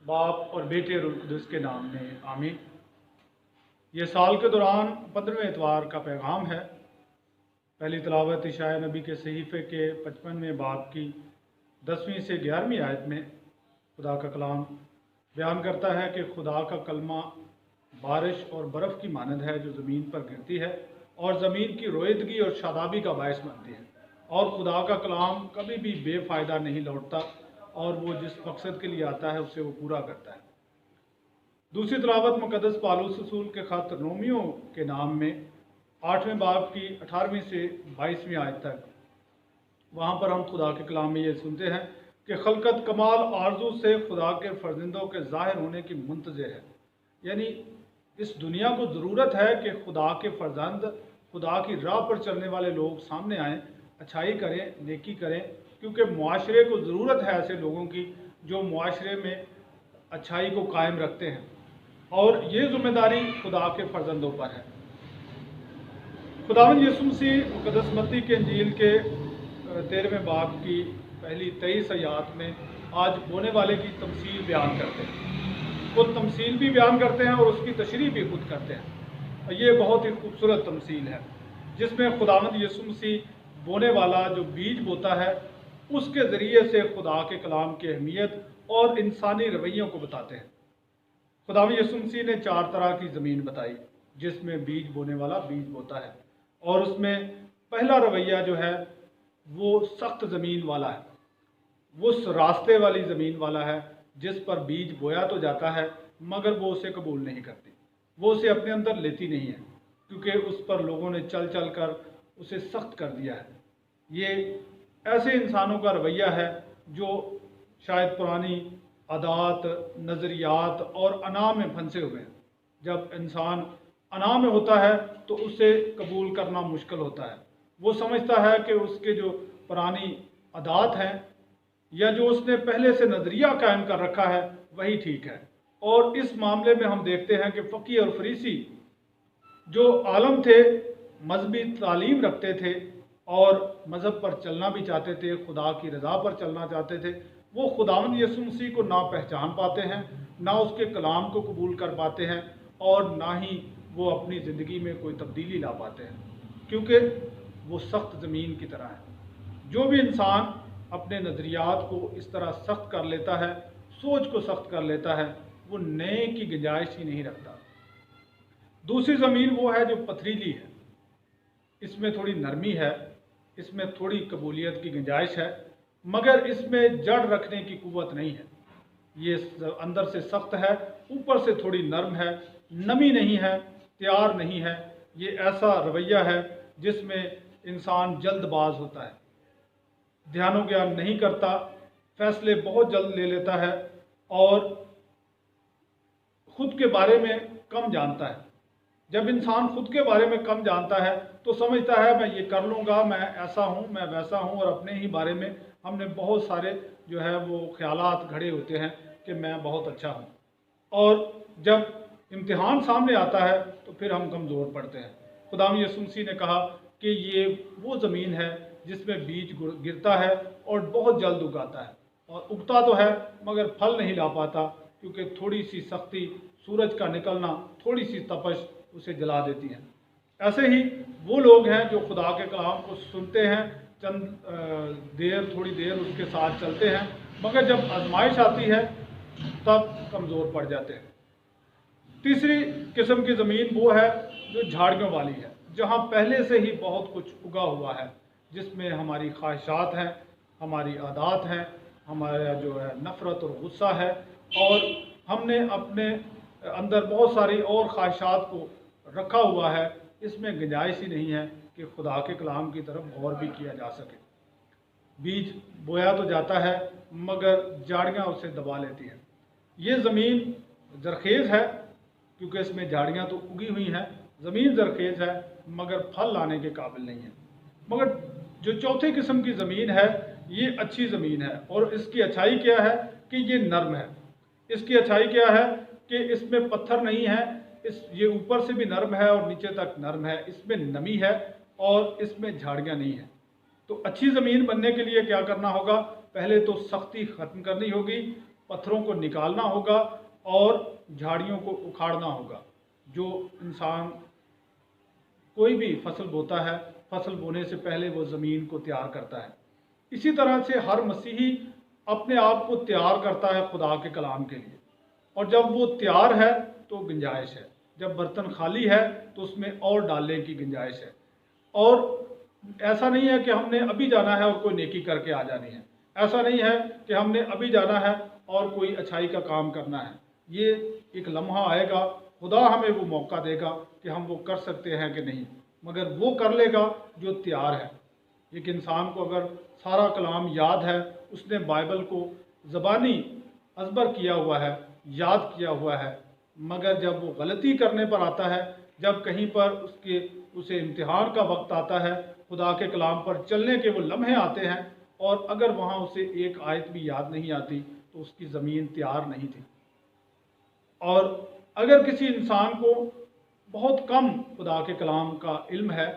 बाप और बेटे रूह कुदस के नाम में आमीन। ये साल के दौरान 15वें इतवार का पैगाम है। पहली तलावत इशाया नबी के सहीफ़े के 55वें बाब की 10वीं से 11वीं आयत में खुदा का कलाम बयान करता है कि खुदा का कलमा बारिश और बर्फ़ की मानद है जो ज़मीन पर गिरती है और ज़मीन की रोईदगी और शादाबी का बायस बनती है। और खुदा का कलाम कभी भी बेफ़ायदा नहीं लौटता और वो जिस मकसद के लिए आता है उसे वो पूरा करता है। दूसरी तलावत मुक़द्दस पौलुस रसूल के ख़त रोमियो के नाम में 8वें बाब की 18वीं से 22वीं आयत तक। वहाँ पर हम खुदा के कलाम में ये सुनते हैं कि खलकत कमाल आरजू से खुदा के फर्जंदों के ज़ाहिर होने की मुंतज़िर है। यानी इस दुनिया को ज़रूरत है कि खुदा के फर्जंद, खुदा की राह पर चलने वाले लोग सामने आएँ, अच्छाई करें, नेकी करें, क्योंकि मुआशरे को ज़रूरत है ऐसे लोगों की जो मुआशरे में अच्छाई को कायम रखते हैं। और ये ज़िम्मेदारी खुदा के फर्जंदों पर है। खुदावंद यीशु मसीह मुक़द्दस मत्ती के इंजील के 13वें बाब की पहली 23 आयत में आज बोने वाले की तमसील बयान करते हैं। खुद तमसील भी बयान करते हैं और उसकी तशरीह भी खुद करते हैं। और ये बहुत ही खूबसूरत तमसील है जिसमें खुदावंद यीशु मसीह बोने वाला जो बीज बोता है उसके ज़रिए से खुदा के कलाम की अहमियत और इंसानी रवैयों को बताते हैं। खुदावंद यीशु मसीह ने 4 तरह की ज़मीन बताई जिसमें बीज बोने वाला बीज बोता है। और उसमें पहला रवैया जो है वो सख्त ज़मीन वाला है, वो रास्ते वाली ज़मीन वाला है जिस पर बीज बोया तो जाता है मगर वो उसे कबूल नहीं करती, वो उसे अपने अंदर लेती नहीं है, क्योंकि उस पर लोगों ने चल चल कर उसे सख्त कर दिया है। ये ऐसे इंसानों का रवैया है जो शायद पुरानी आदात, नज़रियात और अना में फंसे हुए हैं। जब इंसान अना में होता है तो उसे कबूल करना मुश्किल होता है। वो समझता है कि उसके जो पुरानी आदात हैं या जो उसने पहले से नज़रिया कायम कर रखा है वही ठीक है। और इस मामले में हम देखते हैं कि फ़क़ी और फरीसी जो आलम थे, मजहबी तालीम रखते थे और मज़हब पर चलना भी चाहते थे, खुदा की रज़ा पर चलना चाहते थे, वो खुदावंद यीशु मसीह को ना पहचान पाते हैं, ना उसके कलाम को कबूल कर पाते हैं और ना ही वो अपनी ज़िंदगी में कोई तब्दीली ला पाते हैं, क्योंकि वो सख्त ज़मीन की तरह है। जो भी इंसान अपने नज़रियात को इस तरह सख्त कर लेता है, सोच को सख्त कर लेता है, वो नए की गुंजाइश ही नहीं रखता। दूसरी ज़मीन वो है जो पथरीली है, इसमें थोड़ी नरमी है, इसमें थोड़ी कबूलियत की गुंजाइश है, मगर इसमें जड़ रखने की कुव्वत नहीं है। ये अंदर से सख्त है, ऊपर से थोड़ी नरम है, नमी नहीं है, तैयार नहीं है। ये ऐसा रवैया है जिसमें इंसान जल्दबाज होता है, ध्यानो ज्ञान नहीं करता, फैसले बहुत जल्द ले लेता है और खुद के बारे में कम जानता है। जब इंसान खुद के बारे में कम जानता है तो समझता है मैं ये कर लूँगा, मैं ऐसा हूँ, मैं वैसा हूँ, और अपने ही बारे में हमने बहुत सारे जो है वो ख्यालात घड़े होते हैं कि मैं बहुत अच्छा हूँ। और जब इम्तिहान सामने आता है तो फिर हम कमज़ोर पड़ते हैं। खुदावंद यीशु मसीह ने कहा कि ये वो ज़मीन है जिसमें बीज गिरता है और बहुत जल्द उगाता है, और उगता तो है मगर फल नहीं ला पाता, क्योंकि थोड़ी सी सख्ती, सूरज का निकलना, थोड़ी सी तपश उसे जला देती है। ऐसे ही वो लोग हैं जो खुदा के कलाम को सुनते हैं, चंद देर, थोड़ी देर उसके साथ चलते हैं, मगर जब आजमाइश आती है तब कमज़ोर पड़ जाते हैं। तीसरी किस्म की ज़मीन वो है जो झाड़ियों वाली है, जहाँ पहले से ही बहुत कुछ उगा हुआ है, जिसमें हमारी ख्वाहिशात हैं, हमारी आदात हैं, हमारा जो है नफ़रत और गुस्सा है, और हमने अपने अंदर बहुत सारी और ख्वाहिशात को रखा हुआ है। इसमें गुंजाइश ही नहीं है कि खुदा के कलाम की तरफ गौर भी किया जा सके। बीज बोया तो जाता है मगर झाड़ियाँ उसे दबा लेती हैं। ये ज़मीन ज़रखेज़ है क्योंकि इसमें झाड़ियाँ तो उगी हुई हैं, ज़मीन ज़रखेज़ है मगर फल लाने के काबिल नहीं है। मगर जो चौथी किस्म की ज़मीन है ये अच्छी ज़मीन है, और इसकी अच्छाई क्या है कि ये नर्म है। इसकी अच्छाई क्या है कि इसमें पत्थर नहीं है, ये ऊपर से भी नर्म है और नीचे तक नर्म है, इसमें नमी है और इसमें झाड़ियाँ नहीं है। तो अच्छी ज़मीन बनने के लिए क्या करना होगा? पहले तो सख्ती ख़त्म करनी होगी पत्थरों को निकालना होगा और झाड़ियों को उखाड़ना होगा। जो इंसान कोई भी फसल बोता है, फसल बोने से पहले वो ज़मीन को तैयार करता है। इसी तरह से हर मसीही अपने आप को तैयार करता है खुदा के कलाम के लिए, और जब वो तैयार है तो गुंजाइश है। जब बर्तन खाली है तो उसमें और डालने की गुंजाइश है। और ऐसा नहीं है कि हमने अभी जाना है और कोई नेकी करके आ जानी है। ऐसा नहीं है कि हमने अभी जाना है और कोई अच्छाई का काम करना है। ये एक लम्हा आएगा, खुदा हमें वो मौका देगा कि हम वो कर सकते हैं कि नहीं, मगर वो कर लेगा जो तैयार है। एक इंसान को अगर सारा कलाम याद है, उसने बाइबल को ज़बानी अज़बर किया हुआ है, याद किया हुआ है, मगर जब वो गलती करने पर आता है, जब कहीं पर उसे इम्तिहान का वक्त आता है, खुदा के कलाम पर चलने के वो लम्हे आते हैं, और अगर वहाँ उसे एक आयत भी याद नहीं आती तो उसकी ज़मीन तैयार नहीं थी। और अगर किसी इंसान को बहुत कम खुदा के कलाम का इल्म है,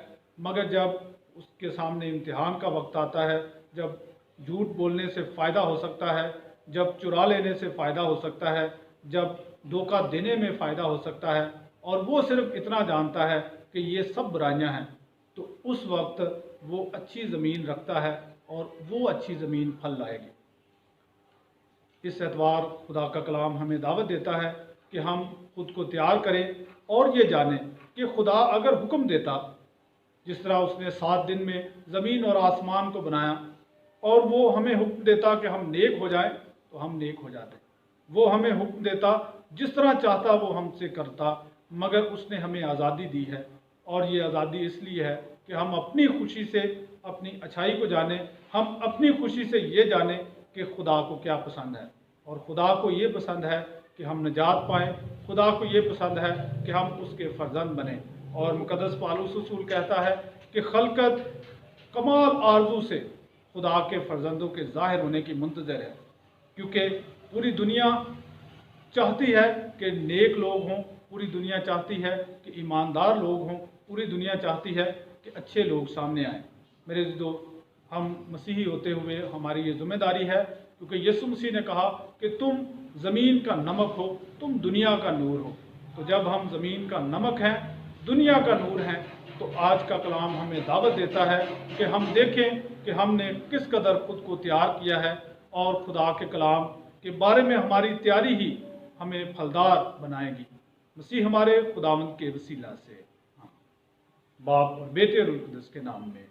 मगर जब उसके सामने इम्तिहान का वक्त आता है, जब झूठ बोलने से फ़ायदा हो सकता है, जब चुरा लेने से फ़ायदा हो सकता है, जब धोखा देने में फ़ायदा हो सकता है, और वो सिर्फ इतना जानता है कि ये सब बुराइयां हैं, तो उस वक्त वो अच्छी ज़मीन रखता है और वो अच्छी ज़मीन फल लाएगी। इस एतवार खुदा का कलाम हमें दावत देता है कि हम खुद को तैयार करें और ये जानें कि खुदा अगर हुक्म देता, जिस तरह उसने 7 दिन में ज़मीन और आसमान को बनाया, और वो हमें हुक्म देता कि हम नेक हो जाएं, तो हम नेक हो जाते। वो हमें हुक्म देता, जिस तरह चाहता वो हमसे करता, मगर उसने हमें आज़ादी दी है, और ये आज़ादी इसलिए है कि हम अपनी खुशी से अपनी अच्छाई को जानें, हम अपनी खुशी से ये जानें कि खुदा को क्या पसंद है। और खुदा को ये पसंद है कि हम निजात पाएँ, खुदा को ये पसंद है कि हम उसके फर्जंद बने। और मुक़द्दस पौलुस रसूल कहता है कि खलकत कमाल आरज़ू से खुदा के फर्जंदों के ज़ाहिर होने की मुंतज़र है, क्योंकि पूरी दुनिया चाहती है कि नेक लोग हों, पूरी दुनिया चाहती है कि ईमानदार लोग हों, पूरी दुनिया चाहती है कि अच्छे लोग सामने आएँ। मेरे दोस्त, हम मसीही होते हुए हमारी ये ज़िम्मेदारी है, क्योंकि यीशु मसीह ने कहा कि तुम ज़मीन का नमक हो, तुम दुनिया का नूर हो। तो जब हम ज़मीन का नमक हैं, दुनिया का नूर हैं, तो आज का कलाम हमें दावत देता है कि हम देखें कि हमने किस कदर खुद को तैयार किया है, और खुदा के कलाम के बारे में हमारी तैयारी ही हमें फलदार बनाएगी। मसीह हमारे खुदावंद के वसीला से, बाप और बेटे और रूह कुद्दुस के नाम में।